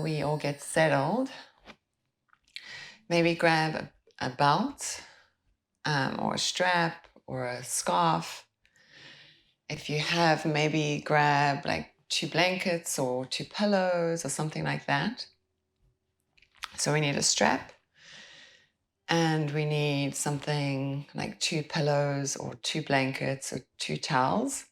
we all get settled, maybe grab a belt or a strap or a scarf. If you have, maybe grab like 2 blankets or 2 pillows or something like that. So we need a strap, and we need something like 2 pillows or 2 blankets or 2 towels.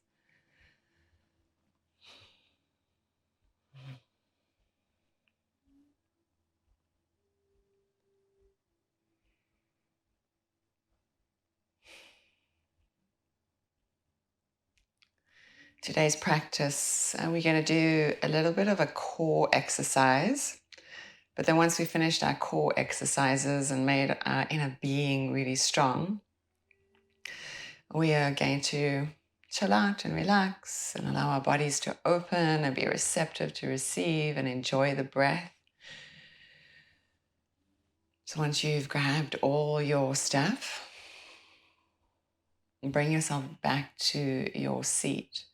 Today's practice, we're going to do a little bit of a core exercise. But then once we finished our core exercises and made our inner being really strong, we are going to chill out and relax and allow our bodies to open and be receptive to receive and enjoy the breath. So once you've grabbed all your stuff, bring yourself back to your seat.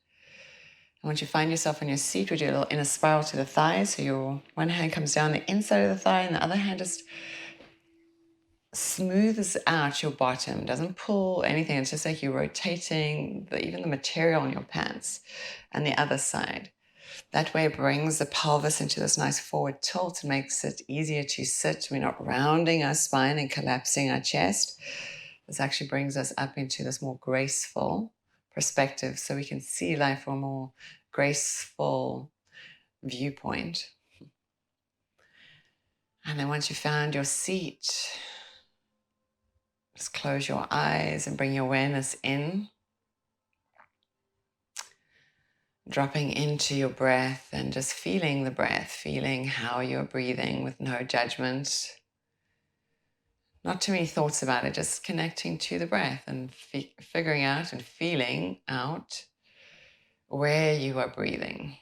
And once you find yourself on your seat, we do a little inner spiral to the thighs. So your one hand comes down the inside of the thigh and the other hand just smooths out your bottom. Doesn't pull anything. It's just like you're rotating even the material on your pants and the other side. That way it brings the pelvis into this nice forward tilt and makes it easier to sit. We're not rounding our spine and collapsing our chest. This actually brings us up into this more graceful perspective so we can see life from a more graceful viewpoint. And then once you found your seat, just close your eyes and bring your awareness in, dropping into your breath and just feeling the breath, feeling how you're breathing with no judgment. Not too many thoughts about it, just connecting to the breath and figuring out and feeling out where you are breathing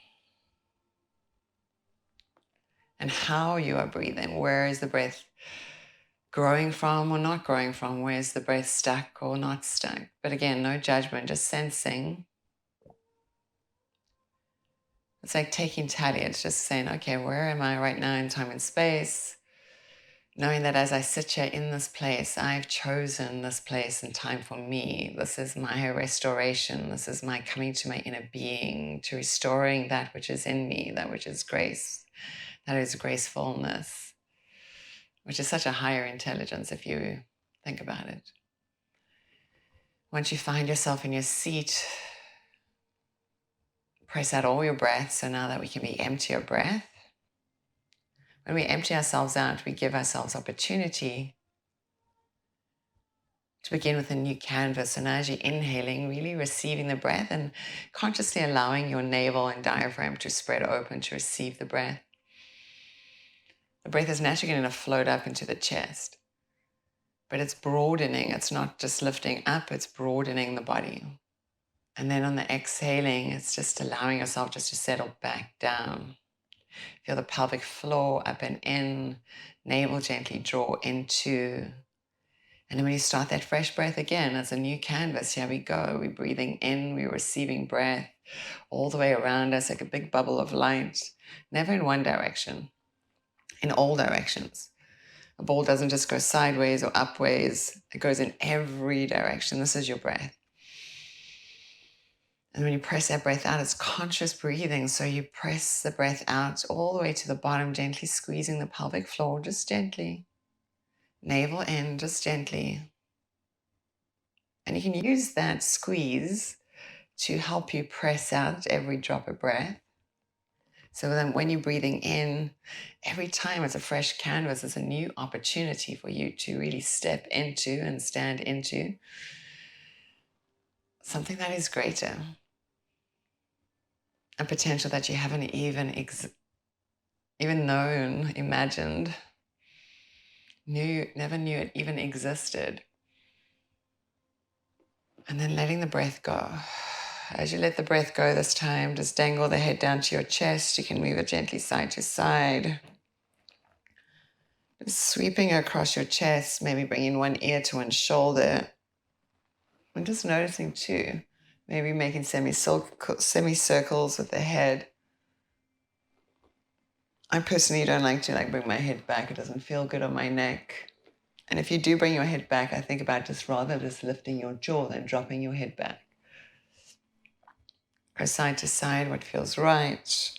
and how you are breathing. Where is the breath growing from or not growing from? Where's the breath stuck or not stuck? But again, no judgment, just sensing. It's like taking tally. It's just saying, okay, where am I right now in time and space? Knowing that as I sit here in this place, I've chosen this place and time for me. This is my restoration. This is my coming to my inner being, to restoring that which is in me, that which is grace, that is gracefulness, which is such a higher intelligence if you think about it. Once you find yourself in your seat, press out all your breath. So now that we can be empty of breath, when we empty ourselves out, we give ourselves opportunity to begin with a new canvas. And as you're inhaling, really receiving the breath and consciously allowing your navel and diaphragm to spread open to receive the breath. The breath is naturally going to float up into the chest, but it's broadening. It's not just lifting up, it's broadening the body. And then on the exhaling, it's just allowing yourself just to settle back down. Feel the pelvic floor up and in, navel gently draw into. And then when you start that fresh breath again, as a new canvas, here we go. We're breathing in, we're receiving breath all the way around us like a big bubble of light, never in one direction, in all directions. A ball doesn't just go sideways or upways, it goes in every direction. This is your breath. And when you press that breath out, it's conscious breathing. So you press the breath out all the way to the bottom, gently squeezing the pelvic floor, just gently. Navel in, just gently. And you can use that squeeze to help you press out every drop of breath. So then when you're breathing in, every time it's a fresh canvas, it's a new opportunity for you to really step into and stand into something that is greater. A potential that you haven't even known, imagined, never knew it even existed. And then letting the breath go. As you let the breath go this time, just dangle the head down to your chest. You can move it gently side to side. Just sweeping across your chest, maybe bringing one ear to one shoulder. And just noticing too, maybe making semicircles with the head. I personally don't like to bring my head back. It doesn't feel good on my neck. And if you do bring your head back, I think about just lifting your jaw than dropping your head back. Go side to side, what feels right.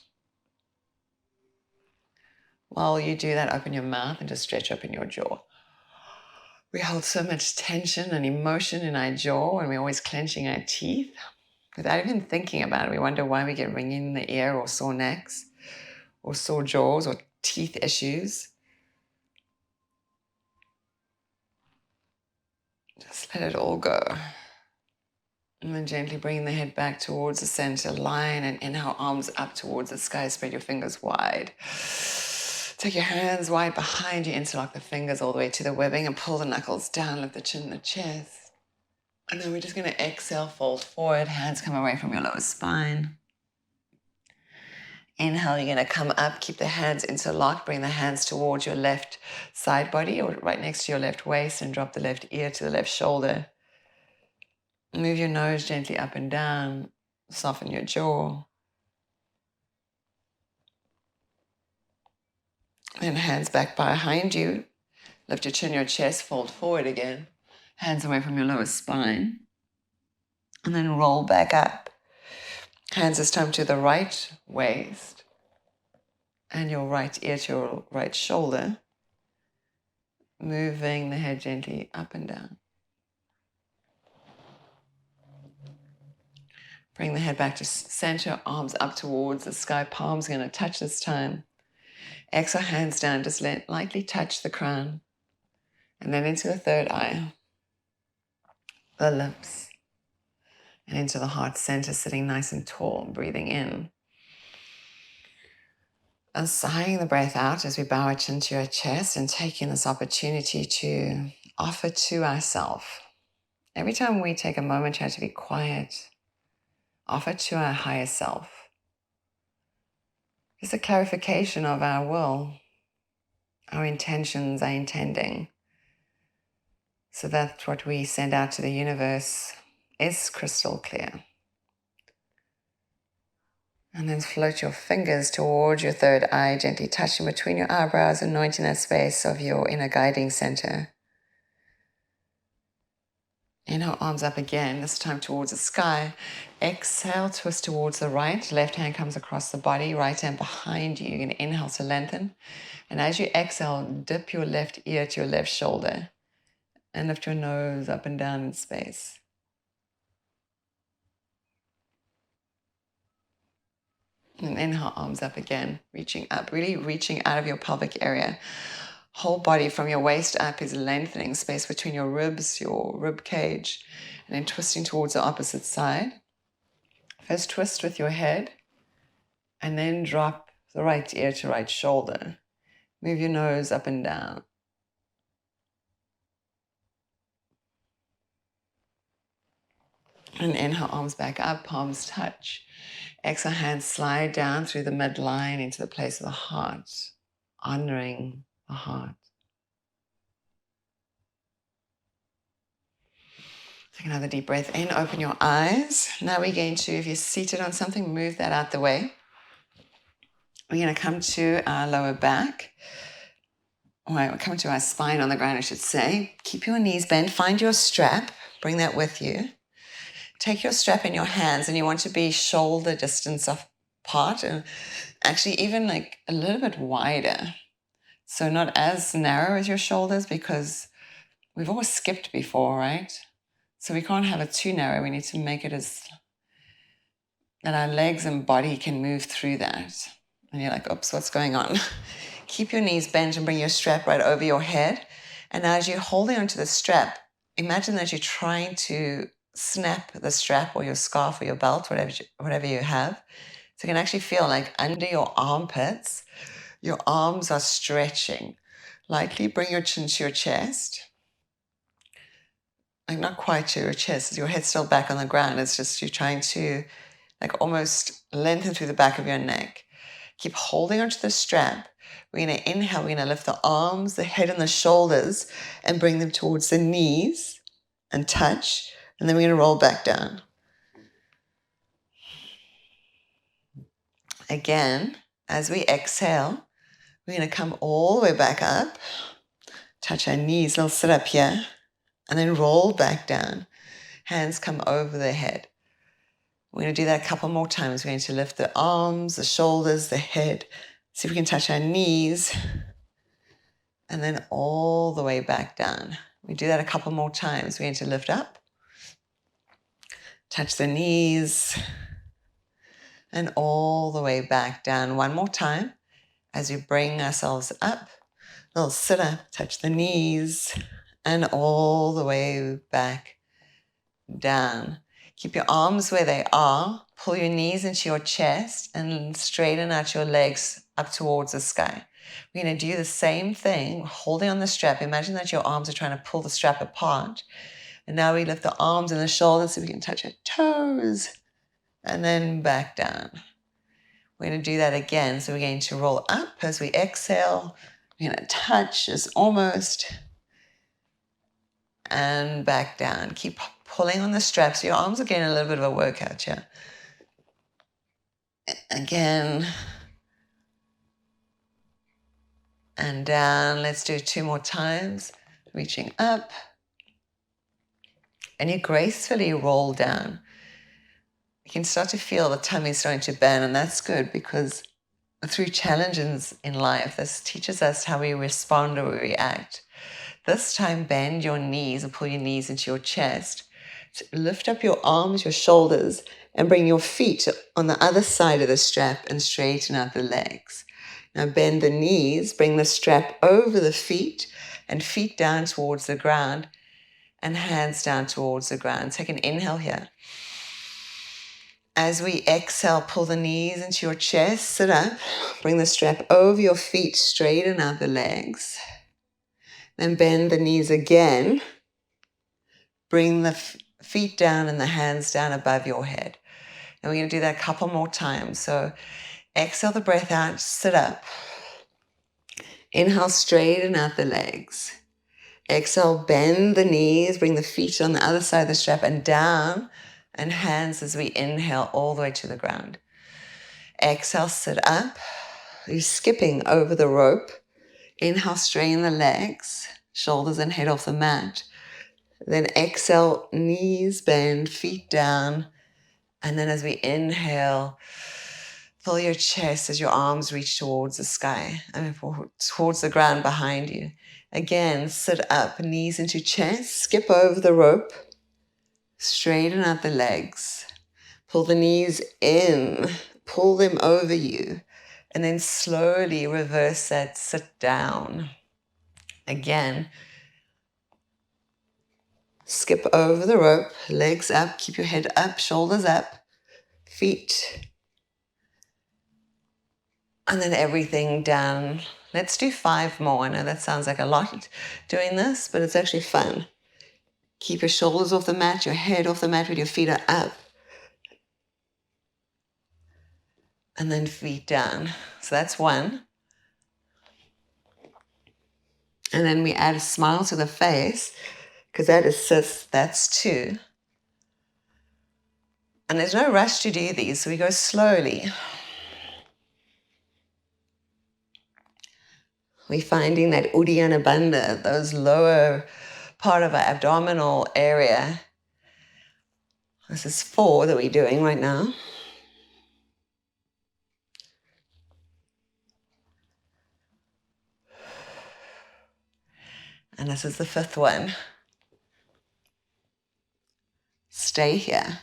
While you do that, open your mouth and just stretch open your jaw. We hold so much tension and emotion in our jaw, and we're always clenching our teeth. Without even thinking about it, we wonder why we get ringing in the ear or sore necks or sore jaws or teeth issues. Just let it all go. And then gently bring the head back towards the center line and inhale, arms up towards the sky. Spread your fingers wide. Take your hands wide behind you. Interlock the fingers all the way to the webbing and pull the knuckles down. Lift the chin and the chest. And then we're just going to exhale, fold forward. Hands come away from your lower spine. Inhale, you're going to come up. Keep the hands interlocked. Bring the hands towards your left side body or right next to your left waist and drop the left ear to the left shoulder. Move your nose gently up and down. Soften your jaw. Then hands back behind you. Lift your chin, your chest, fold forward again. Hands away from your lower spine. And then roll back up. Hands this time to the right waist. And your right ear to your right shoulder. Moving the head gently up and down. Bring the head back to center, arms up towards the sky. Palms are going to touch this time. Exhale, hands down, just lightly touch the crown. And then into the third eye, the lips, and into the heart center, sitting nice and tall, breathing in. And sighing the breath out as we bow our chin to our chest and taking this opportunity to offer to ourselves. Every time we take a moment here to be quiet, offer to our higher self. Just a clarification of our will, our intentions, our intending, so that what we send out to the universe is crystal clear. And then float your fingers towards your third eye, gently touching between your eyebrows, anointing that space of your inner guiding center. Inhale, arms up again, this time towards the sky. Exhale, twist towards the right. Left hand comes across the body, right hand behind you. You're going to inhale to lengthen. And as you exhale, dip your left ear to your left shoulder and lift your nose up and down in space. And inhale, arms up again, reaching up, really reaching out of your pelvic area. Whole body from your waist up is lengthening, space between your ribs, your rib cage, and then twisting towards the opposite side. First twist with your head, and then drop the right ear to right shoulder. Move your nose up and down. And inhale, arms back up, palms touch. Exhale, hands slide down through the midline into the place of the heart, honoring the heart. Take another deep breath in, open your eyes. Now we're going to, if you're seated on something, move that out the way. We're going to come to our lower back. We'll come to our spine on the ground, I should say. Keep your knees bent, find your strap, bring that with you. Take your strap in your hands and you want to be shoulder distance apart and actually even like a little bit wider. So not as narrow as your shoulders because we've always skipped before, right? So we can't have it too narrow. We need to make it as that our legs and body can move through that. And you're like, oops, what's going on? Keep your knees bent and bring your strap right over your head. And as you're holding onto the strap, imagine that you're trying to snap the strap or your scarf or your belt, whatever you have. So you can actually feel like under your armpits, your arms are stretching. Lightly bring your chin to your chest. Like not quite to your chest, your head's still back on the ground. It's just you're trying to like almost lengthen through the back of your neck. Keep holding onto the strap. We're going to inhale, we're going to lift the arms, the head and the shoulders and bring them towards the knees and touch. And then we're going to roll back down. Again, as we exhale, We're going to come all the way back up, touch our knees, little sit up here, and then roll back down. Hands come over the head. We're going to do that a couple more times. We're going to lift the arms, the shoulders, the head. See if we can touch our knees, and then all the way back down. We do that a couple more times. We're going to lift up, touch the knees, and all the way back down. One more time as we bring ourselves up. Little sit up, touch the knees, and all the way back down. Keep your arms where they are. Pull your knees into your chest and straighten out your legs up towards the sky. We're going to do the same thing, holding on the strap. Imagine that your arms are trying to pull the strap apart. And now we lift the arms and the shoulders so we can touch our toes and then back down. We're going to do that again. So we're going to roll up as we exhale. We're going to touch as almost and back down. Keep pulling on the straps. Your arms are getting a little bit of a workout here. Again. And down. Let's do 2 more times. Reaching up. And you gracefully roll down. You can start to feel the tummy starting to bend, and that's good because through challenges in life, this teaches us how we respond or we react. This time, bend your knees and pull your knees into your chest. So lift up your arms, your shoulders, and bring your feet on the other side of the strap and straighten out the legs. Now bend the knees, bring the strap over the feet and feet down towards the ground and hands down towards the ground. Take an inhale here. As we exhale, pull the knees into your chest, sit up, bring the strap over your feet, straighten out the legs. Then bend the knees again. Bring the feet down and the hands down above your head. And we're going to do that a couple more times. So exhale the breath out, sit up. Inhale, straighten out the legs. Exhale, bend the knees, bring the feet on the other side of the strap and down, and hands as we inhale all the way to the ground. Exhale, sit up. You're skipping over the rope. Inhale, straighten the legs, shoulders and head off the mat. Then exhale, knees bend, feet down. And then as we inhale, fill your chest as your arms reach towards the sky, towards the ground behind you. Again, sit up, knees into chest, skip over the rope, straighten out the legs, pull the knees in, pull them over you, and then slowly reverse that, sit down. Again, skip over the rope, legs up, keep your head up, shoulders up, feet, and then everything down. Let's do 5 more. I know that sounds like a lot doing this, but it's actually fun. Keep your shoulders off the mat, your head off the mat with your feet are up. And then feet down. So that's 1. And then we add a smile to the face, because that assists, that's 2. And there's no rush to do these, so we go slowly. We're finding that Uddiyana Bandha, those lower part of our abdominal area. This is 4 that we're doing right now. And this is the 5th one. Stay here.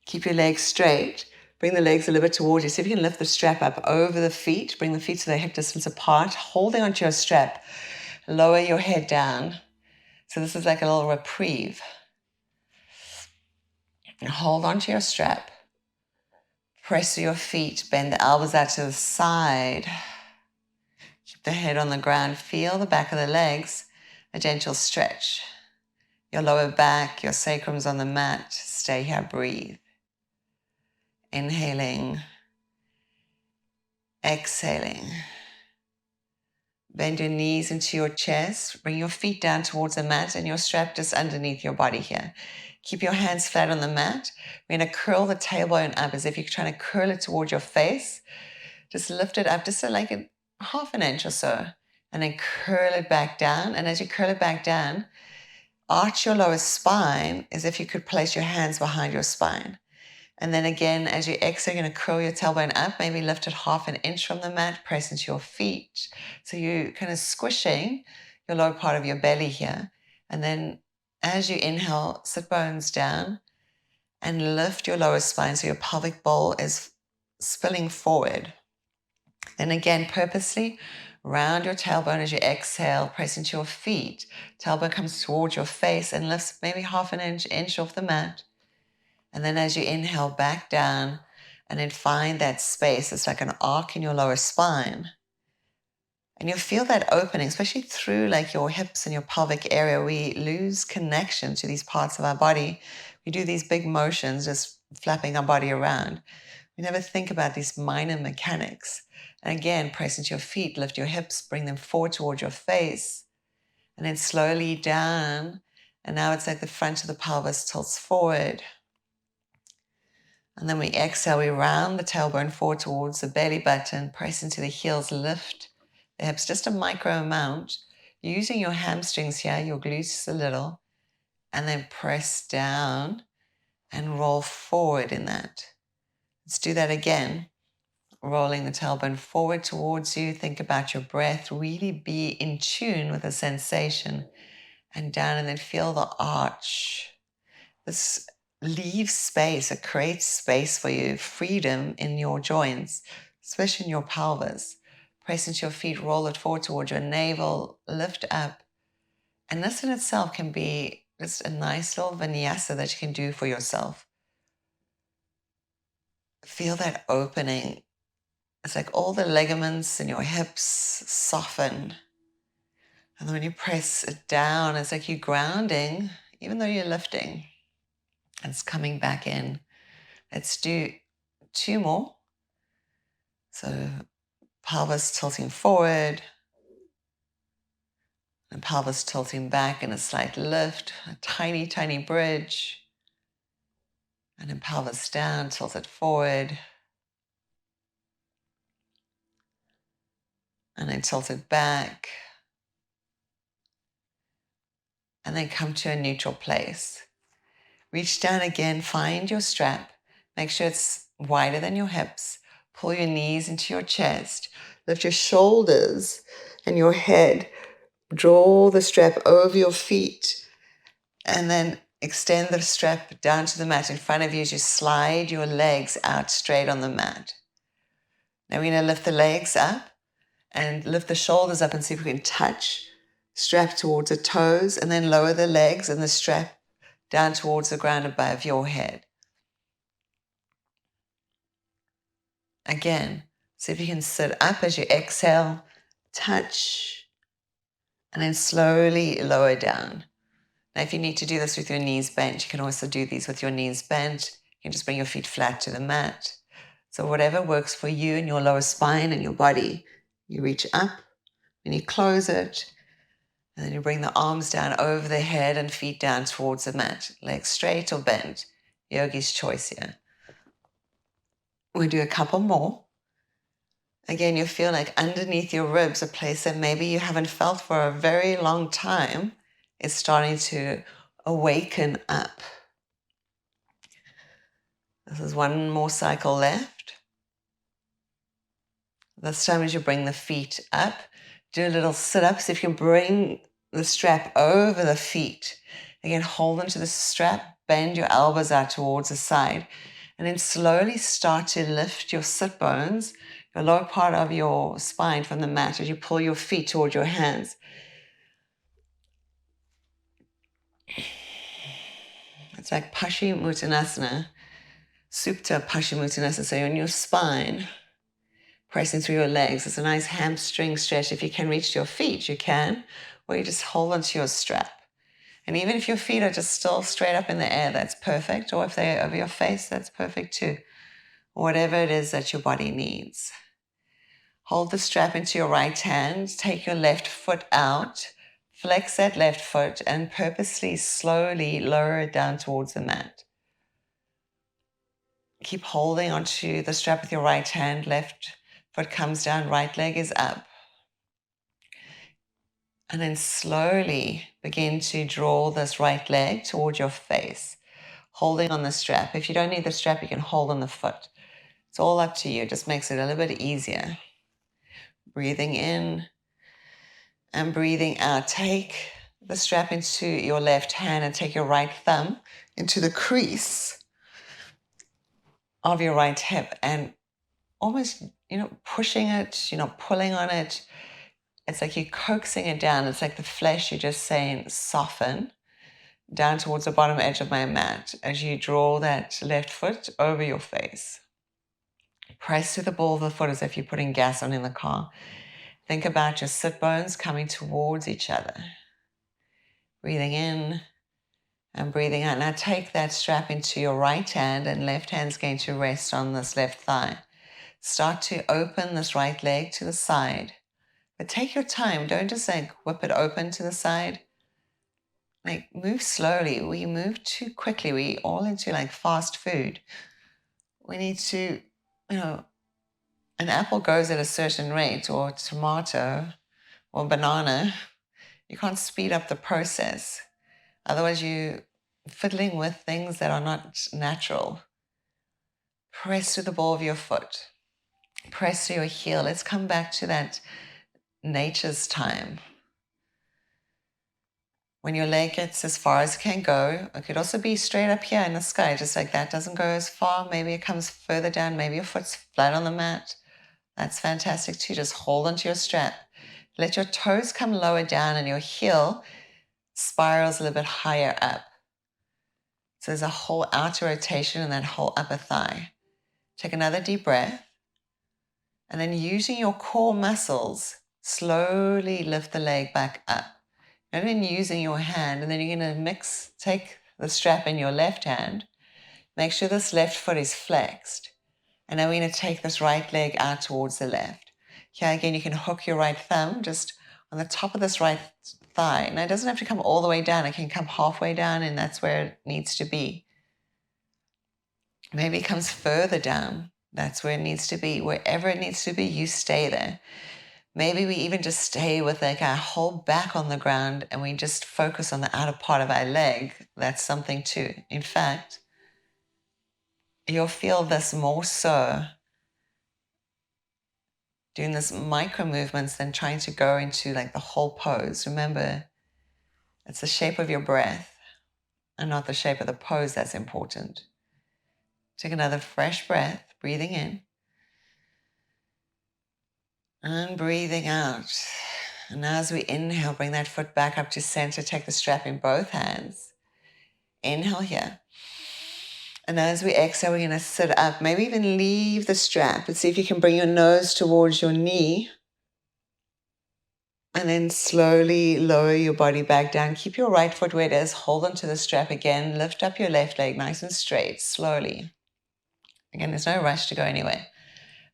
Keep your legs straight. Bring the legs a little bit towards you. See if you can lift the strap up over the feet. Bring the feet so they're hip distance apart. Holding onto your strap. Lower your head down. So this is like a little reprieve. And hold onto your strap. Press your feet. Bend the elbows out to the side. Keep the head on the ground. Feel the back of the legs. A gentle stretch. Your lower back, your sacrum's on the mat. Stay here, breathe. Inhaling. Exhaling. Bend your knees into your chest. Bring your feet down towards the mat and your strap just underneath your body here. Keep your hands flat on the mat. We're going to curl the tailbone up as if you're trying to curl it towards your face. just lift it up just to like a half an inch or so, and then curl it back down. And as you curl it back down, arch your lower spine as if you could place your hands behind your spine. And then again, as you exhale, you're going to curl your tailbone up, maybe lift it half an inch from the mat, press into your feet. So you're kind of squishing your lower part of your belly here. And then as you inhale, sit bones down and lift your lower spine so your pelvic bowl is spilling forward. And again, purposely round your tailbone as you exhale, press into your feet. Tailbone comes towards your face and lifts maybe half an inch off the mat. And then as you inhale, back down, and then find that space. It's like an arc in your lower spine. And you'll feel that opening, especially through like your hips and your pelvic area. We lose connection to these parts of our body. We do these big motions, just flapping our body around. We never think about these minor mechanics. And again, press into your feet, lift your hips, bring them forward towards your face, and then slowly down. And now it's like the front of the pelvis tilts forward. And then we exhale, we round the tailbone forward towards the belly button, press into the heels, lift the hips just a micro amount, using your hamstrings here, your glutes a little, and then press down and roll forward in that. Let's do that again. Rolling the tailbone forward towards you. Think about your breath. Really be in tune with the sensation. And down, and then feel the arch. This leaves space. It creates space for you, freedom in your joints, especially in your pelvis. Press into your feet, roll it forward towards your navel, lift up. And this in itself can be just a nice little vinyasa that you can do for yourself. Feel that opening. It's like all the ligaments in your hips soften. And then when you press it down, it's like you're grounding, even though you're lifting. And it's coming back in. Let's do 2 more. So pelvis tilting forward. And pelvis tilting back in a slight lift. A tiny, tiny bridge. And then pelvis down, tilt it forward. And then tilt it back. And then come to a neutral place. Reach down again, find your strap. Make sure it's wider than your hips. Pull your knees into your chest. Lift your shoulders and your head. Draw the strap over your feet. And then extend the strap down to the mat in front of you as you slide your legs out straight on the mat. Now we're going to lift the legs up and lift the shoulders up and see if we can touch. Strap towards the toes, and then lower the legs and the strap down towards the ground above your head. Again, see if you can sit up as you exhale, touch, and then slowly lower down. Now, if you need to do this with your knees bent, you can also do these with your knees bent. You can just bring your feet flat to the mat. So whatever works for you and your lower spine and your body, you reach up and you close it. And then you bring the arms down over the head and feet down towards the mat. Legs straight or bent. Yogi's choice here. We'll do a couple more. Again, you feel like underneath your ribs, a place that maybe you haven't felt for a very long time is starting to awaken up. This is 1 more cycle left. This time as you bring the feet up, do a little sit-up. So if you can bring the strap over the feet. Again, hold onto the strap, bend your elbows out towards the side, and then slowly start to lift your sit bones, your lower part of your spine from the mat as you pull your feet towards your hands. It's like Paschimottanasana, Supta Paschimottanasana. So you're on your spine, pressing through your legs. It's a nice hamstring stretch. If you can reach to your feet, you can, or you just hold onto your strap. And even if your feet are just still straight up in the air, that's perfect. Or if they're over your face, that's perfect too. Whatever it is that your body needs. Hold the strap into your right hand. Take your left foot out. Flex that left foot and purposely, slowly lower it down towards the mat. Keep holding onto the strap with your right hand. Left Foot comes down, right leg is up. And then slowly begin to draw this right leg towards your face, holding on the strap. If you don't need the strap, you can hold on the foot. It's all up to you. It just makes it a little bit easier. Breathing in and breathing out. Take the strap into your left hand and take your right thumb into the crease of your right hip and almost, pushing it, pulling on it. It's like you're coaxing it down. It's like the flesh, you're just saying soften down towards the bottom edge of my mat as you draw that left foot over your face. Press to the ball of the foot as if you're putting gas on in the car. Think about your sit bones coming towards each other. Breathing in and breathing out. Now take that strap into your right hand and left hand's going to rest on this left thigh. Start to open this right leg to the side. But take your time. Don't just whip it open to the side. Move slowly. We move too quickly. We all into fast food. We need to, an apple goes at a certain rate, or tomato or banana. You can't speed up the process. Otherwise you're fiddling with things that are not natural. Press to the ball of your foot. Press to your heel. Let's come back to that nature's time. When your leg gets as far as it can go, it could also be straight up here in the sky, just like that. Doesn't go as far. Maybe it comes further down. Maybe your foot's flat on the mat. That's fantastic too. Just hold onto your strap. Let your toes come lower down and your heel spirals a little bit higher up. So there's a whole outer rotation in that whole upper thigh. Take another deep breath. And then using your core muscles, slowly lift the leg back up. And then using your hand, and then you're going to take the strap in your left hand. Make sure this left foot is flexed. And now we're going to take this right leg out towards the left. Here again, you can hook your right thumb just on the top of this right thigh. Now it doesn't have to come all the way down. It can come halfway down, and that's where it needs to be. Maybe it comes further down. That's where it needs to be. Wherever it needs to be, you stay there. Maybe we even just stay with our whole back on the ground and we just focus on the outer part of our leg. That's something too. In fact, you'll feel this more so doing this micro movements than trying to go into the whole pose. Remember, it's the shape of your breath and not the shape of the pose that's important. Take another fresh breath, breathing in. And breathing out. And as we inhale, bring that foot back up to center. Take the strap in both hands. Inhale here. And as we exhale, we're going to sit up. Maybe even leave the strap. And see if you can bring your nose towards your knee. And then slowly lower your body back down. Keep your right foot where it is. Hold onto the strap again. Lift up your left leg nice and straight, slowly. Again, there's no rush to go anywhere.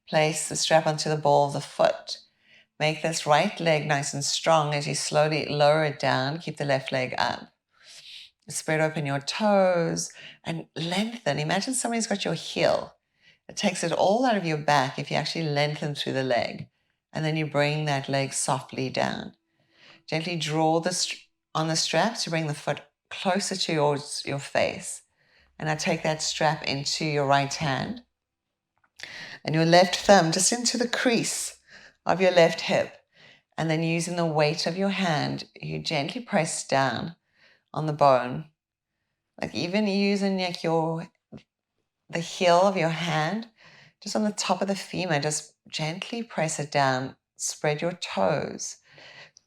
Place the strap onto the ball of the foot. Make this right leg nice and strong as you slowly lower it down. Keep the left leg up. Spread open your toes and lengthen. Imagine somebody's got your heel. It takes it all out of your back if you actually lengthen through the leg. And then you bring that leg softly down. Gently draw on the strap to bring the foot closer towards your face. And now take that strap into your right hand. And your left thumb just into the crease of your left hip. And then using the weight of your hand, you gently press down on the bone. Even using the heel of your hand, just on the top of the femur, just gently press it down. Spread your toes.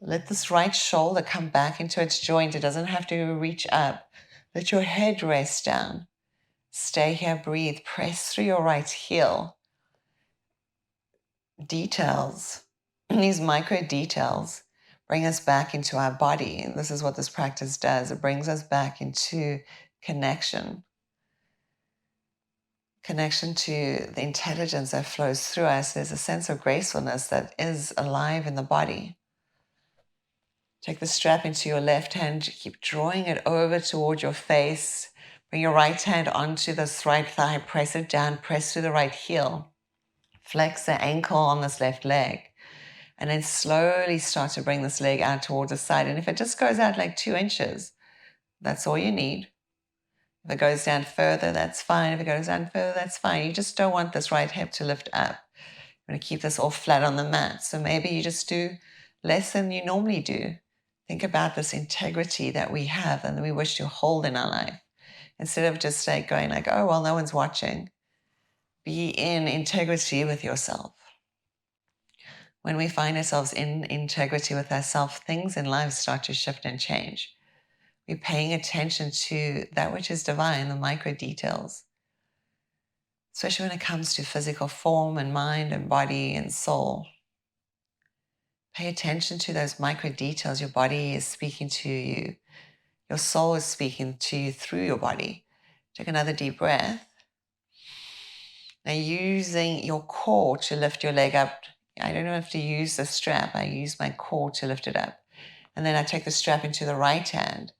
Let this right shoulder come back into its joint. It doesn't have to reach up. Let your head rest down. Stay here, breathe. Press through your right heel. Details, these micro details, bring us back into our body. And this is what this practice does. It brings us back into connection. Connection to the intelligence that flows through us. There's a sense of gracefulness that is alive in the body. Take the strap into your left hand. Keep drawing it over toward your face. Bring your right hand onto this right thigh. Press it down. Press through the right heel. Flex the ankle on this left leg. And then slowly start to bring this leg out towards the side. And if it just goes out like 2 inches, that's all you need. If it goes down further, that's fine. If it goes down further, that's fine. You just don't want this right hip to lift up. You're going to keep this all flat on the mat. So maybe you just do less than you normally do. Think about this integrity that we have and that we wish to hold in our life. Instead of just like going like, oh, well, no one's watching. Be in integrity with yourself. When we find ourselves in integrity with ourselves, things in life start to shift and change. We're paying attention to that which is divine, the micro details. Especially when it comes to physical form and mind and body and soul. Pay attention to those micro details. Your body is speaking to you. Your soul is speaking to you through your body. Take another deep breath. Now using your core to lift your leg up. I don't have to use the strap. I use my core to lift it up. And then I take the strap into the right hand.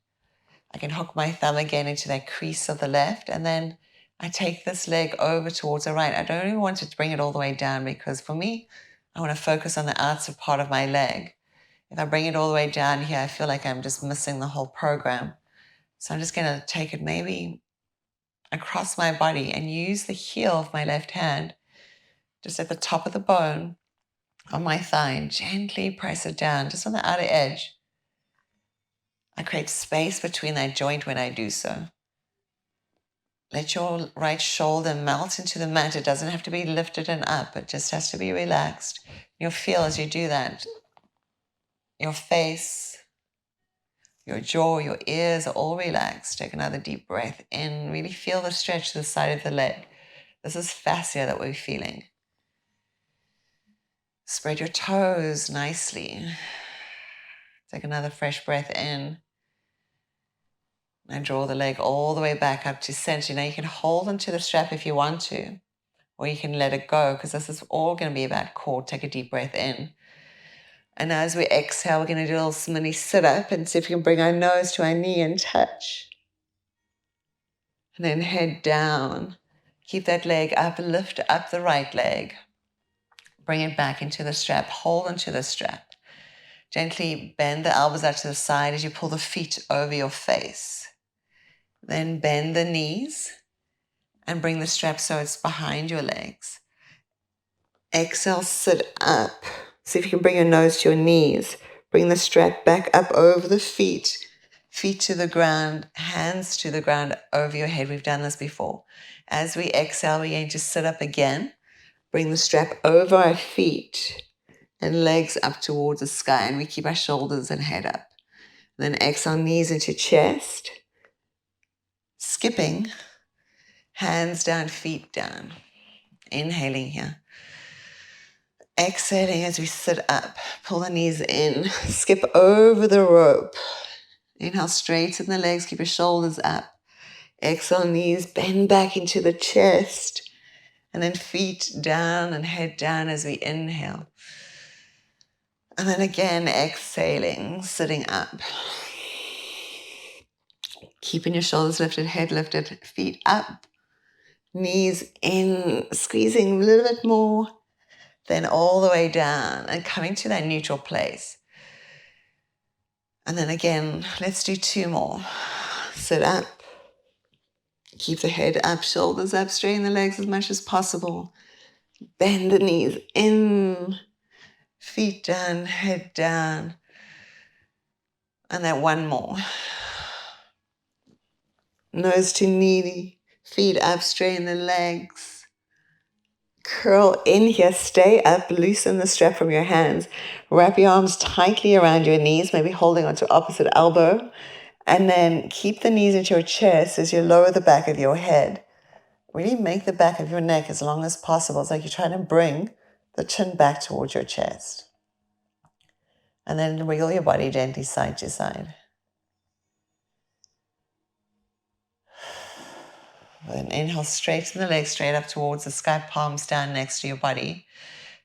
I can hook my thumb again into that crease of the left. And then I take this leg over towards the right. I don't even want to bring it all the way down because for me, I want to focus on the outside part of my leg. If I bring it all the way down here, I feel like I'm just missing the whole program. So I'm just going to take it maybe across my body and use the heel of my left hand just at the top of the bone on my thigh and gently press it down just on the outer edge. I create space between that joint when I do so. Let your right shoulder melt into the mat. It doesn't have to be lifted and up. It just has to be relaxed. You'll feel as you do that, your face, your jaw, your ears are all relaxed. Take another deep breath in. Really feel the stretch to the side of the leg. This is fascia that we're feeling. Spread your toes nicely. Take another fresh breath in. And draw the leg all the way back up to center. Now you can hold onto the strap if you want to, or you can let it go because this is all going to be about core. Take a deep breath in. And as we exhale, we're going to do a little mini sit-up and see if we can bring our nose to our knee and touch. And then head down. Keep that leg up, lift up the right leg. Bring it back into the strap. Hold onto the strap. Gently bend the elbows out to the side as you pull the feet over your face. Then bend the knees and bring the strap so it's behind your legs. Exhale, sit up. See if you can bring your nose to your knees. Bring the strap back up over the feet. Feet to the ground, hands to the ground over your head. We've done this before. As we exhale, we're going to sit up again. Bring the strap over our feet and legs up towards the sky. And we keep our shoulders and head up. Then exhale, knees into chest. Skipping, hands down, feet down. Inhaling here. Exhaling as we sit up. Pull the knees in. Skip over the rope. Inhale, straighten the legs. Keep your shoulders up. Exhale, knees bend back into the chest. And then feet down and head down as we inhale. And then again, exhaling, sitting up. Keeping your shoulders lifted, head lifted, feet up. Knees in, squeezing a little bit more. Then all the way down and coming to that neutral place. And then again, let's do 2 more. Sit up. Keep the head up, shoulders up, straighten the legs as much as possible. Bend the knees in, feet down, head down. And then 1 more. Nose to knee, feet up, straighten the legs. Curl in here, stay up, loosen the strap from your hands. Wrap your arms tightly around your knees, maybe holding onto opposite elbow. And then keep the knees into your chest as you lower the back of your head. Really make the back of your neck as long as possible. It's like you're trying to bring the chin back towards your chest. And then wiggle your body gently side to side. Then inhale, straighten the legs straight up towards the sky, palms down next to your body.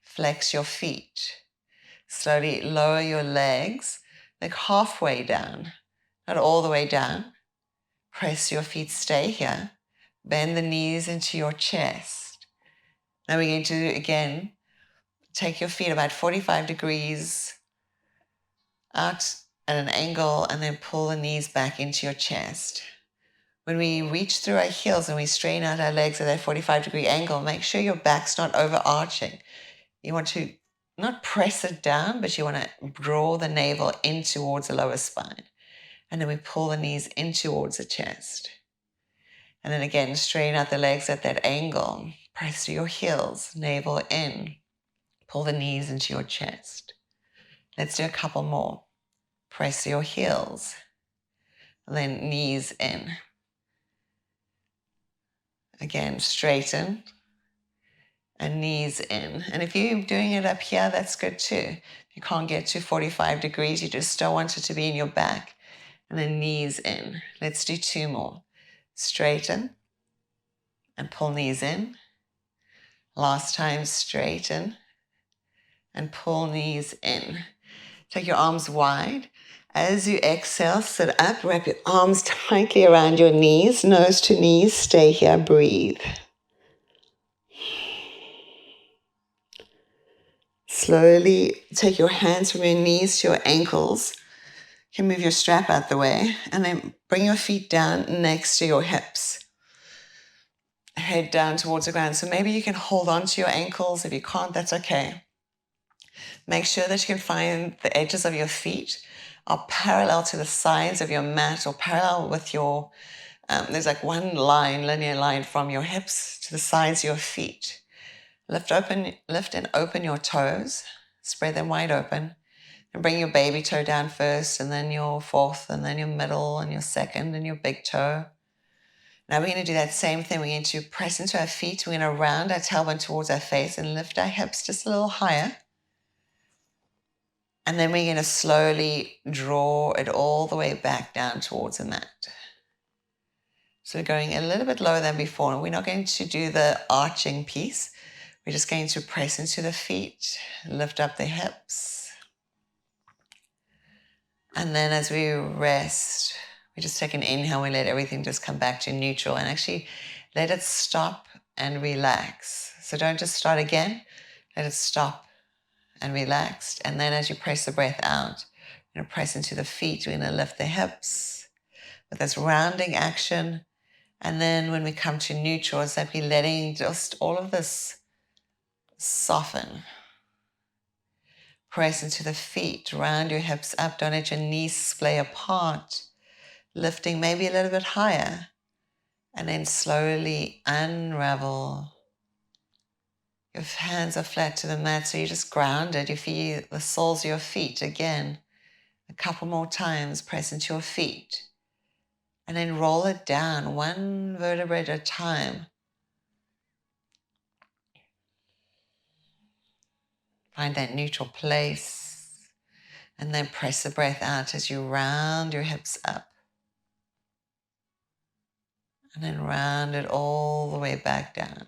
Flex your feet. Slowly lower your legs, like halfway down, not all the way down. Press your feet, stay here. Bend the knees into your chest. Now we're going to, again, take your feet about 45 degrees out at an angle and then pull the knees back into your chest. When we reach through our heels and we straighten out our legs at that 45-degree angle, make sure your back's not overarching. You want to not press it down, but you want to draw the navel in towards the lower spine. And then we pull the knees in towards the chest. And then again, straighten out the legs at that angle. Press through your heels, navel in. Pull the knees into your chest. Let's do a couple more. Press your heels, and then knees in. Again, straighten and knees in. And if you're doing it up here, that's good too. If you can't get to 45 degrees, you just still want it to be in your back. And then knees in. Let's do 2 more. Straighten and pull knees in. Last time, straighten and pull knees in. Take your arms wide. As you exhale, sit up, wrap your arms tightly around your knees, nose to knees, stay here, breathe. Slowly take your hands from your knees to your ankles. You can move your strap out the way, and then bring your feet down next to your hips. Head down towards the ground. So maybe you can hold on to your ankles. If you can't, that's okay. Make sure that you can find the edges of your feet are parallel to the sides of your mat or parallel with your, there's like one line, linear line from your hips to the sides of your feet. Lift and open your toes, spread them wide open, and bring your baby toe down first, and then your fourth, and then your middle, and your second, and your big toe. Now we're going to do that same thing. We're going to press into our feet. We're going to round our tailbone towards our face and lift our hips just a little higher. And then we're going to slowly draw it all the way back down towards the mat. So we're going a little bit lower than before. And we're not going to do the arching piece. We're just going to press into the feet, lift up the hips. And then as we rest, we just take an inhale. We let everything just come back to neutral and actually let it stop and relax. So don't just start again. Let it stop and relax. And then as you press the breath out, you're going to press into the feet. We're going to lift the hips with this rounding action. And then when we come to neutral, it's like we're letting just all of this soften. Press into the feet, round your hips up. Don't let your knees splay apart. Lifting maybe a little bit higher. And then slowly unravel. Your hands are flat to the mat, so you're just grounded. You feel the soles of your feet again. A couple more times, press into your feet. And then roll it down, one vertebrae at a time. Find that neutral place. And then press the breath out as you round your hips up. And then round it all the way back down.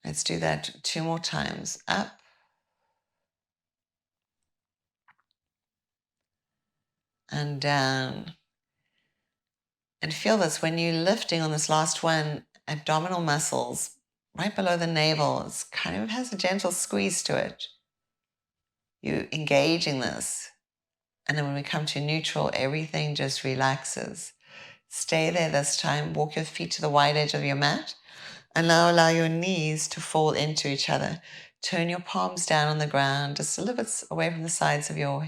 Let's do that 2 more times. Up. And down. And feel this, when you're lifting on this last one, abdominal muscles right below the navel, it kind of has a gentle squeeze to it. You're engaging this. And then when we come to neutral, everything just relaxes. Stay there this time. Walk your feet to the wide edge of your mat. And now allow your knees to fall into each other. Turn your palms down on the ground, just a little bit away from the sides of your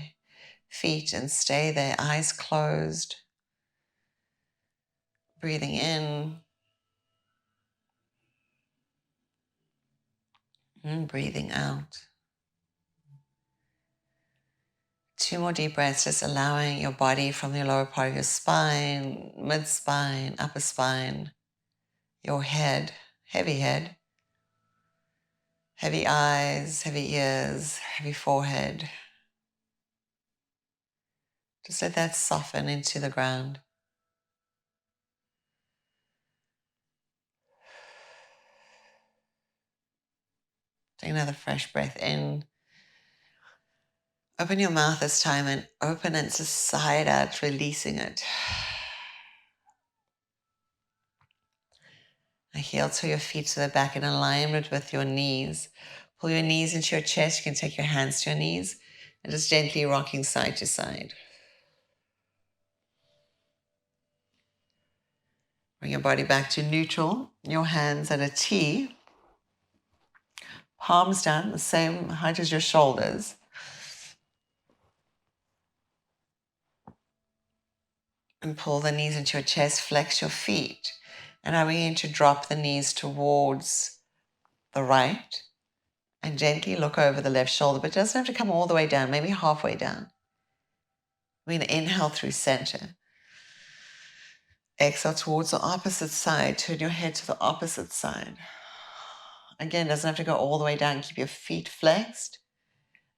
feet, and stay there, eyes closed. Breathing in. And breathing out. 2 more deep breaths, just allowing your body from the lower part of your spine, mid-spine, upper spine, your head, heavy eyes, heavy ears, heavy forehead. Just let that soften into the ground. Take another fresh breath in. Open your mouth this time and open it to side out, releasing it. A heel to your feet so they're back in alignment with your knees. Pull your knees into your chest. You can take your hands to your knees and just gently rocking side to side. Bring your body back to neutral. Your hands at a T. Palms down, the same height as your shoulders. And pull the knees into your chest. Flex your feet. And I begin to drop the knees towards the right. And gently look over the left shoulder, but it doesn't have to come all the way down, maybe halfway down. We're going to inhale through center. Exhale towards the opposite side. Turn your head to the opposite side. Again, doesn't have to go all the way down. Keep your feet flexed.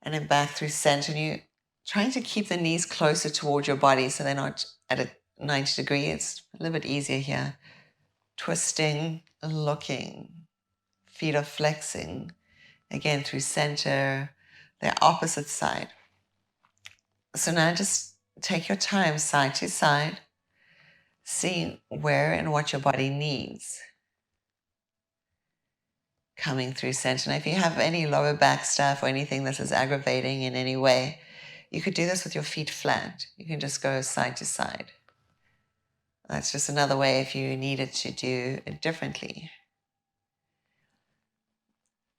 And then back through center. And you're trying to keep the knees closer towards your body so they're not at a 90 degree. It's a little bit easier here. Twisting, looking. Feet are flexing. Again, through center. The opposite side. So now just take your time side to side. Seeing where and what your body needs. Coming through center. Now, if you have any lower back stuff or anything that is aggravating in any way, you could do this with your feet flat. You can just go side to side. That's just another way if you needed to do it differently.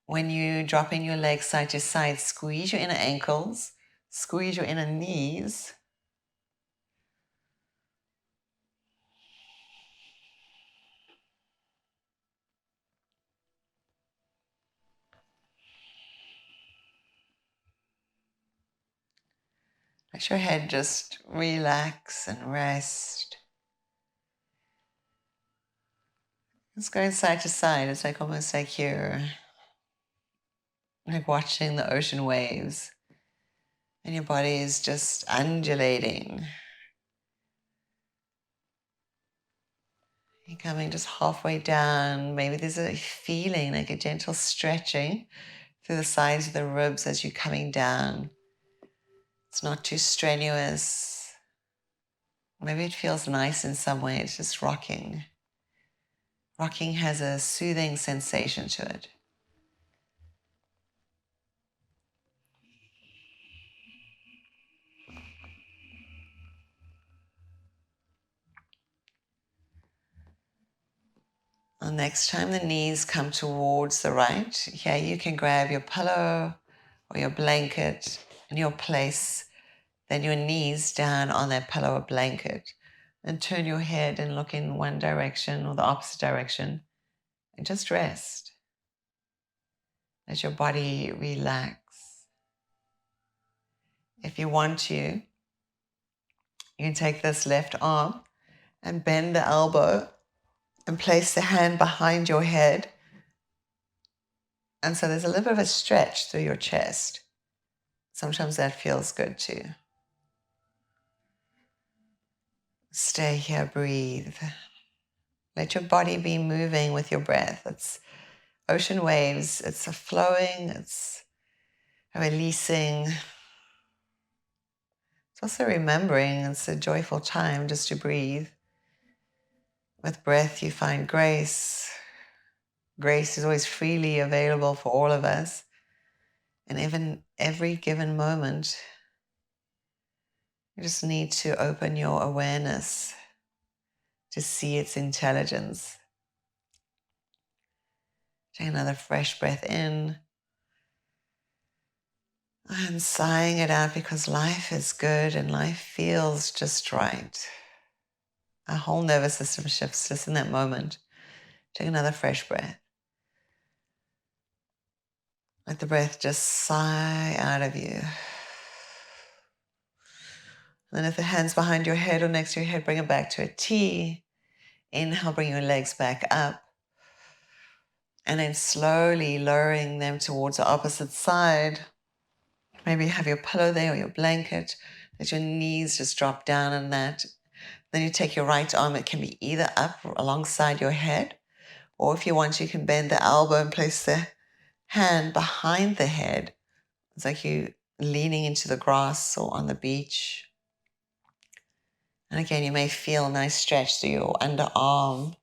When you're dropping your legs side to side, squeeze your inner ankles, squeeze your inner knees. Let your head just relax and rest. It's going side to side. It's like almost like you're like watching the ocean waves. And your body is just undulating. You're coming just halfway down. Maybe there's a feeling like a gentle stretching through the sides of the ribs as you're coming down. It's not too strenuous. Maybe it feels nice in some way. It's just rocking. Rocking has a soothing sensation to it. The next time the knees come towards the right, here you can grab your pillow or your blanket and you'll place then your knees down on that pillow or blanket and turn your head and look in one direction or the opposite direction and just rest. Let your body relax. If you want to, you can take this left arm and bend the elbow and place the hand behind your head. And so there's a little bit of a stretch through your chest. Sometimes that feels good too. Stay here, breathe. Let your body be moving with your breath. It's ocean waves. It's a flowing, it's a releasing. It's also remembering. It's a joyful time just to breathe. With breath, you find grace. Grace is always freely available for all of us. And even every given moment, you just need to open your awareness to see its intelligence. Take another fresh breath in and sighing it out because life is good and life feels just right. Our whole nervous system shifts just in that moment. Take another fresh breath. Let the breath just sigh out of you. And then if the hand's behind your head or next to your head, bring it back to a T. Inhale, bring your legs back up. And then slowly lowering them towards the opposite side. Maybe have your pillow there or your blanket. Let your knees just drop down on that. Then you take your right arm. It can be either up alongside your head, or if you want, you can bend the elbow and place the hand behind the head. It's like you leaning into the grass or on the beach. And again, you may feel a nice stretch through your underarm,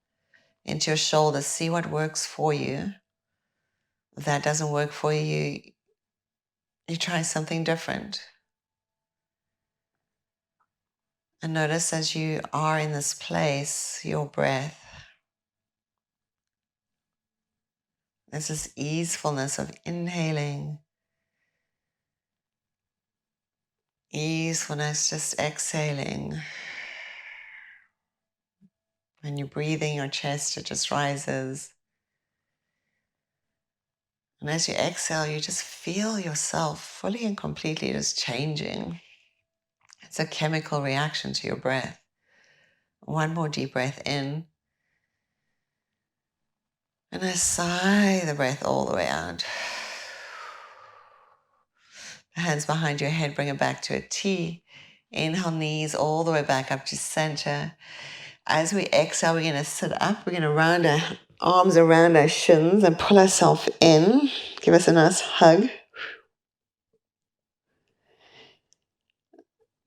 into your shoulders. See what works for you. If that doesn't work for you, you try something different. And notice as you are in this place, your breath. There's this easefulness of inhaling, easefulness just exhaling. When you're breathing, your chest, it just rises. And as you exhale, you just feel yourself fully and completely just changing. It's a chemical reaction to your breath. One more deep breath in. And I sigh the breath all the way out. The hands behind your head, bring it back to a T. Inhale, knees all the way back up to center. As we exhale, we're going to sit up. We're going to round our arms around our shins and pull ourselves in. Give us a nice hug.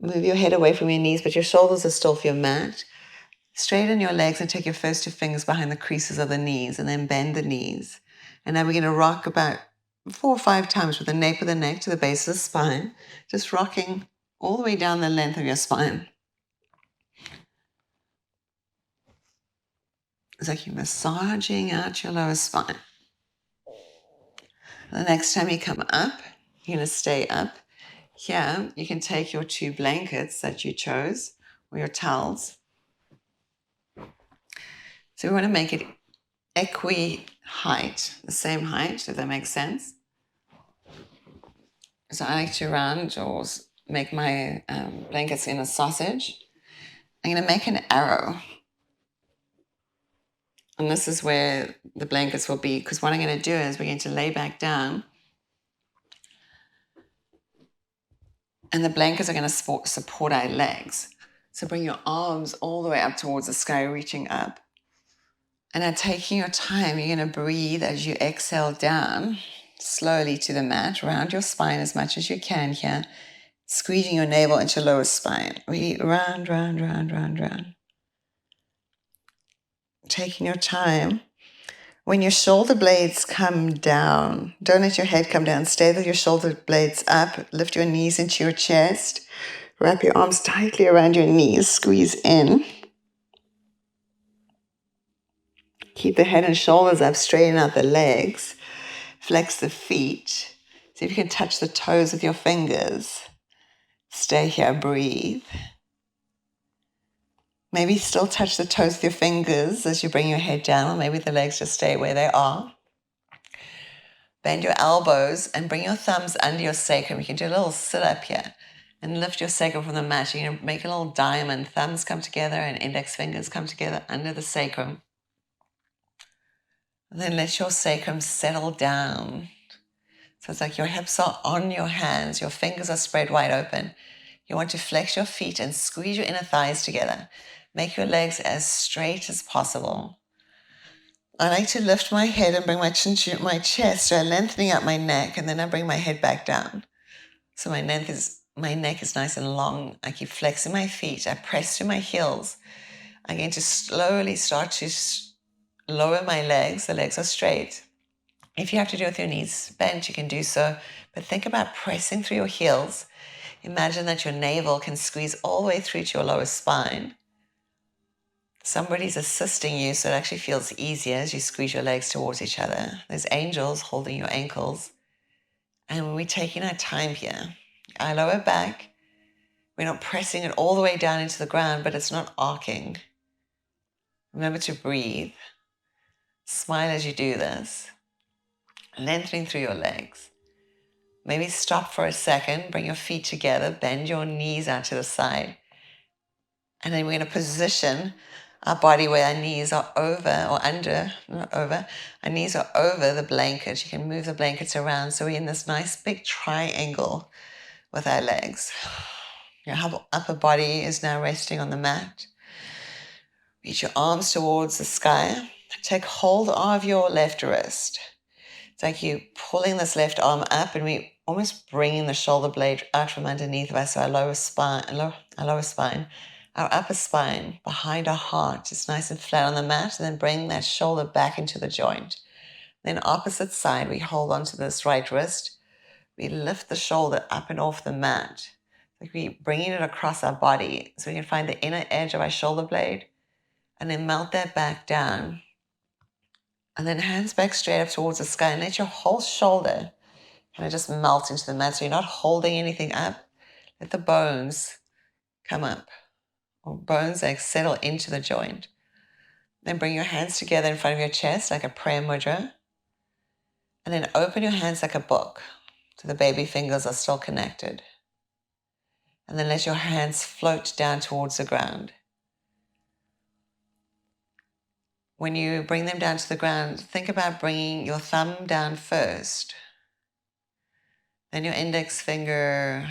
Move your head away from your knees, but your shoulders are still for your mat. Straighten your legs and take your first two fingers behind the creases of the knees and then bend the knees. And now we're going to rock about 4 or 5 times with the nape of the neck to the base of the spine, just rocking all the way down the length of your spine. It's like you're massaging out your lower spine. The next time you come up, you're going to stay up. Here, you can take your 2 blankets that you chose, or your towels. So we want to make it height, the same height, if that makes sense. So I like to round or make my blankets in a sausage. I'm going to make an arrow. And this is where the blankets will be, because what I'm going to do is we're going to lay back down. And the blankets are going to support our legs. So bring your arms all the way up towards the sky, reaching up. And now taking your time, you're going to breathe as you exhale down slowly to the mat. Round your spine as much as you can here. Squeezing your navel into your lower spine. Really round, round, round, round, round. Taking your time. When your shoulder blades come down, don't let your head come down. Stay with your shoulder blades up. Lift your knees into your chest. Wrap your arms tightly around your knees. Squeeze in. Keep the head and shoulders up. Straighten out the legs. Flex the feet. See if you can touch the toes with your fingers. Stay here. Breathe. Maybe still touch the toes with your fingers as you bring your head down. Or maybe the legs just stay where they are. Bend your elbows and bring your thumbs under your sacrum. You can do a little sit-up here and lift your sacrum from the mat. You're going to make a little diamond. Thumbs come together and index fingers come together under the sacrum. And then let your sacrum settle down. So it's like your hips are on your hands. Your fingers are spread wide open. You want to flex your feet and squeeze your inner thighs together. Make your legs as straight as possible. I like to lift my head and bring my chin to my chest, so lengthening out my neck, and then I bring my head back down. So my neck is nice and long. I keep flexing my feet. I press to my heels. I'm going to slowly start to lower my legs. The legs are straight. If you have to do it with your knees bent, you can do so. But think about pressing through your heels. Imagine that your navel can squeeze all the way through to your lower spine. Somebody's assisting you, so it actually feels easier as you squeeze your legs towards each other. There's angels holding your ankles. And when we're taking our time here, our lower back, we're not pressing it all the way down into the ground, but it's not arcing. Remember to breathe. Smile as you do this. Lengthening through your legs. Maybe stop for a second, bring your feet together, bend your knees out to the side. And then we're going to position our body where our knees are over or under, not over. Our knees are over the blanket. You can move the blankets around. So we're in this nice big triangle with our legs. Your upper body is now resting on the mat. Reach your arms towards the sky. Take hold of your left wrist. It's like you pulling this left arm up and we almost bringing the shoulder blade out from underneath of us, so our lower spine. our upper spine behind our heart is nice and flat on the mat, and then bring that shoulder back into the joint. Then opposite side, we hold onto this right wrist. We lift the shoulder up and off the mat. Like we're bringing it across our body so we can find the inner edge of our shoulder blade and then melt that back down. And then hands back straight up towards the sky and let your whole shoulder kind of just melt into the mat. So you're not holding anything up. Let the bones come up, or bones like settle into the joint. Then bring your hands together in front of your chest like a prayer mudra. And then open your hands like a book so the baby fingers are still connected. And then let your hands float down towards the ground. When you bring them down to the ground, think about bringing your thumb down first, then your index finger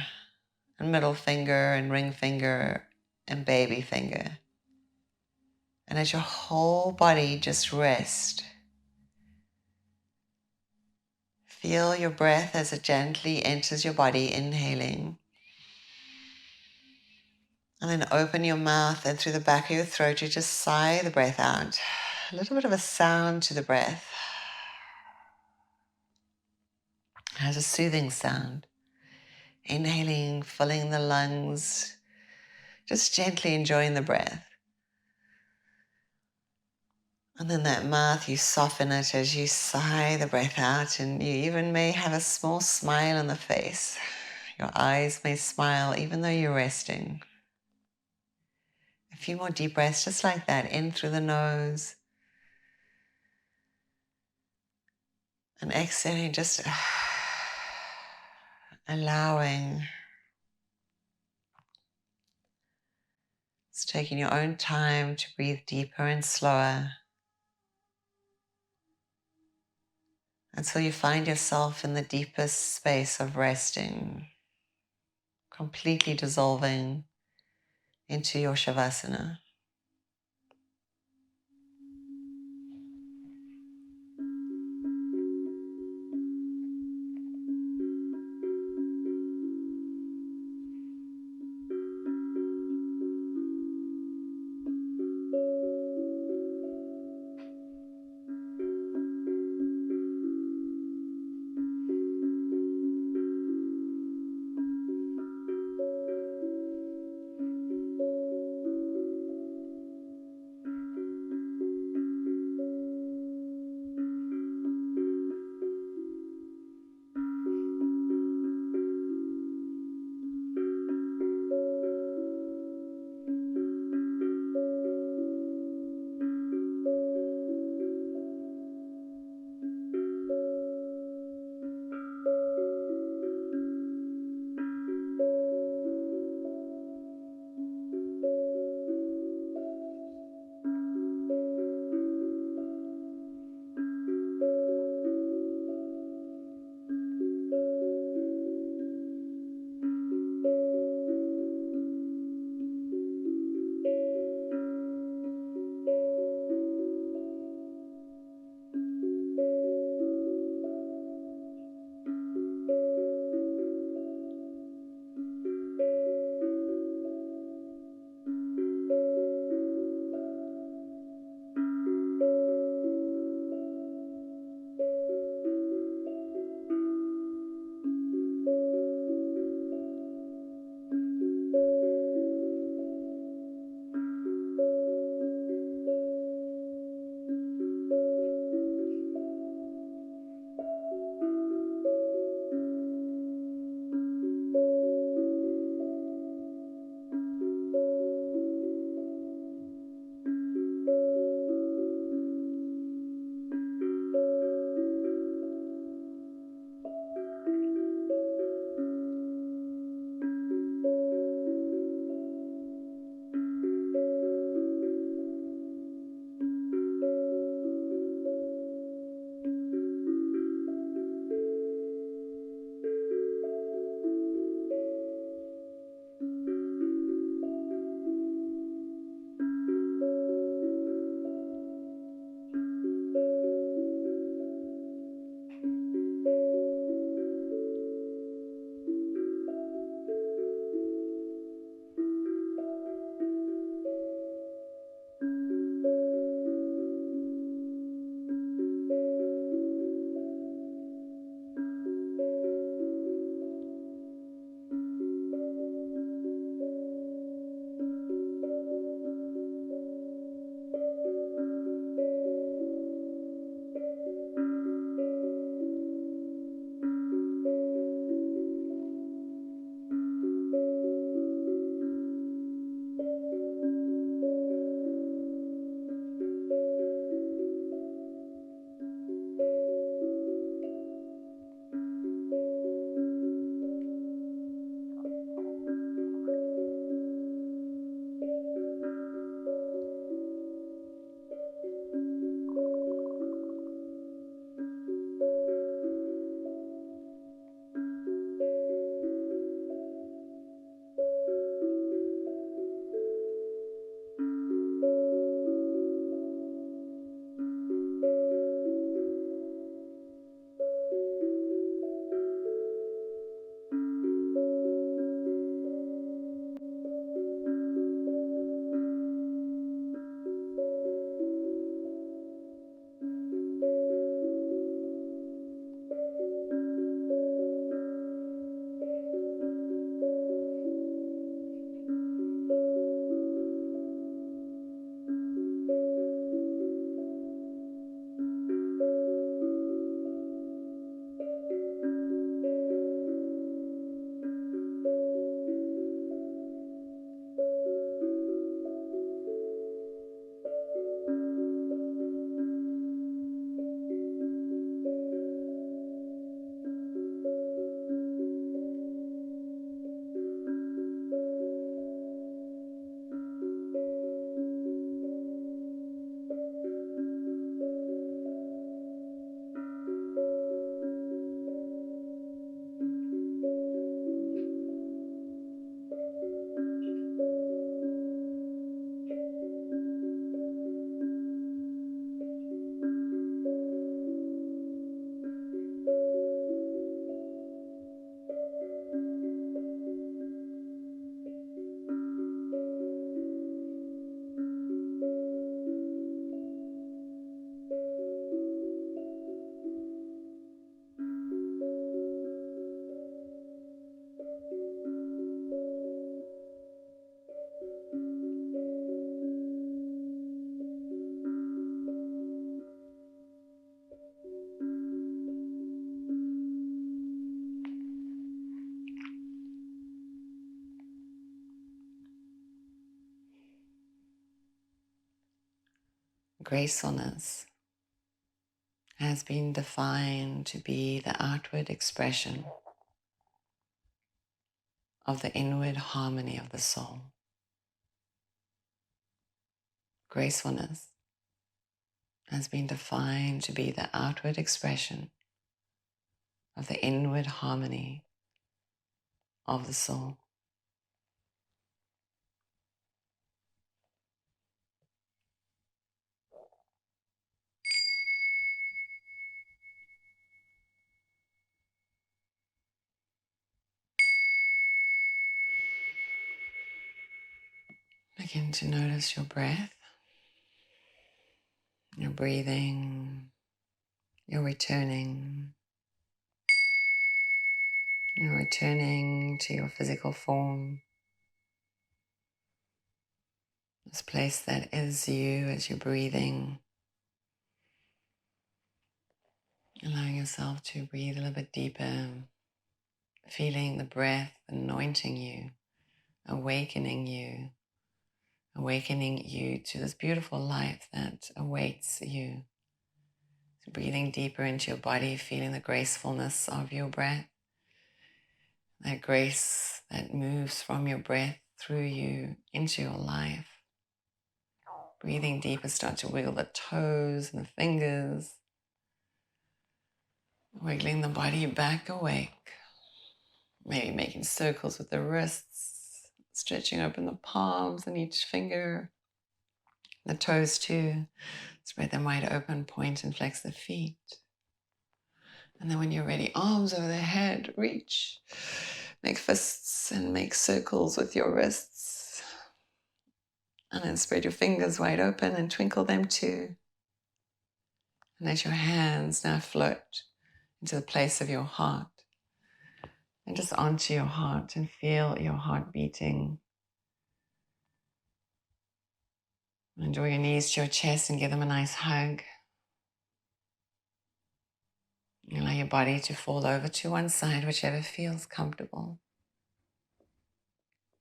and middle finger and ring finger and baby finger. And let your whole body just rest. Feel your breath as it gently enters your body, inhaling. And then open your mouth, and through the back of your throat, you just sigh the breath out. A little bit of a sound to the breath. It has a soothing sound. Inhaling, filling the lungs, just gently enjoying the breath. And then that mouth, you soften it as you sigh the breath out, and you even may have a small smile on the face. Your eyes may smile even though you're resting. A few more deep breaths just like that, in through the nose. And exhaling, just allowing. It's taking your own time to breathe deeper and slower until you find yourself in the deepest space of resting, completely dissolving into your Shavasana. gracefulness has been defined to be the outward expression of the inward harmony of the soul. Gracefulness has been defined to be the outward expression of the inward harmony of the soul. Begin to notice your breath, your breathing, your returning. You're returning to your physical form, this place that is you as you're breathing. Allowing yourself to breathe a little bit deeper, feeling the breath anointing you, awakening you to this beautiful life that awaits you. So breathing deeper into your body, feeling the gracefulness of your breath, that grace that moves from your breath through you into your life. Breathing deeper, start to wiggle the toes and the fingers, wiggling the body back awake. Maybe making circles with the wrists, stretching open the palms and each finger, the toes too. Spread them wide open, point and flex the feet. And then when you're ready, arms over the head, reach. Make fists and make circles with your wrists. And then spread your fingers wide open and twinkle them too. And let your hands now float into the place of your heart. And just onto your heart and feel your heart beating. And draw your knees to your chest and give them a nice hug. Allow your body to fall over to one side, whichever feels comfortable.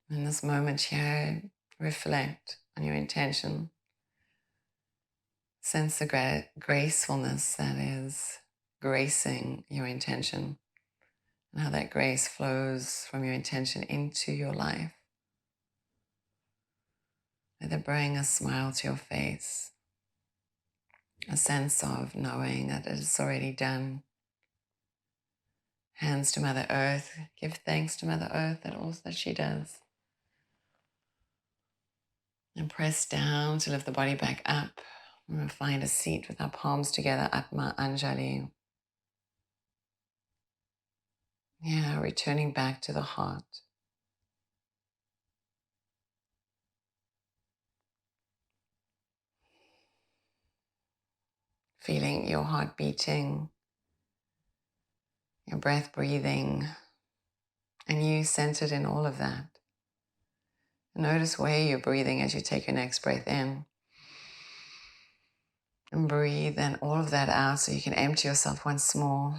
In this moment here, reflect on your intention. Sense the gracefulness that is gracing your intention and how that grace flows from your intention into your life. Let it bring a smile to your face, a sense of knowing that it is already done. Hands to Mother Earth. Give thanks to Mother Earth that all that she does. And press down to lift the body back up. We're going to find a seat with our palms together, Atma Anjali. Yeah, returning back to the heart. Feeling your heart beating, your breath breathing, and you centered in all of that. Notice where you're breathing as you take your next breath in. And breathe then all of that out so you can empty yourself once more.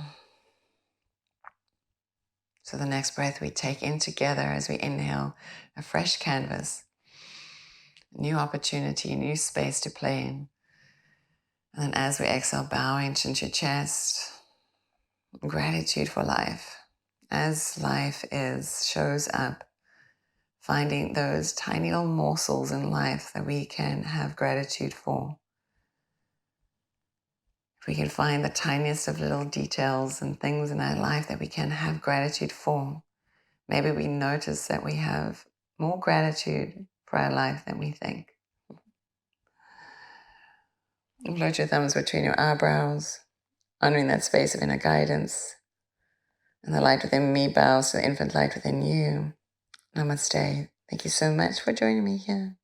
So the next breath we take in together as we inhale, a fresh canvas, a new opportunity, a new space to play in. And then as we exhale, bowing into your chest, gratitude for life. As life shows up, finding those tiny little morsels in life that we can have gratitude for. If we can find the tiniest of little details and things in our life that we can have gratitude for, maybe we notice that we have more gratitude for our life than we think. And float your thumbs between your eyebrows, honoring that space of inner guidance. And the light within me bows to the infant light within you. Namaste. Thank you so much for joining me here.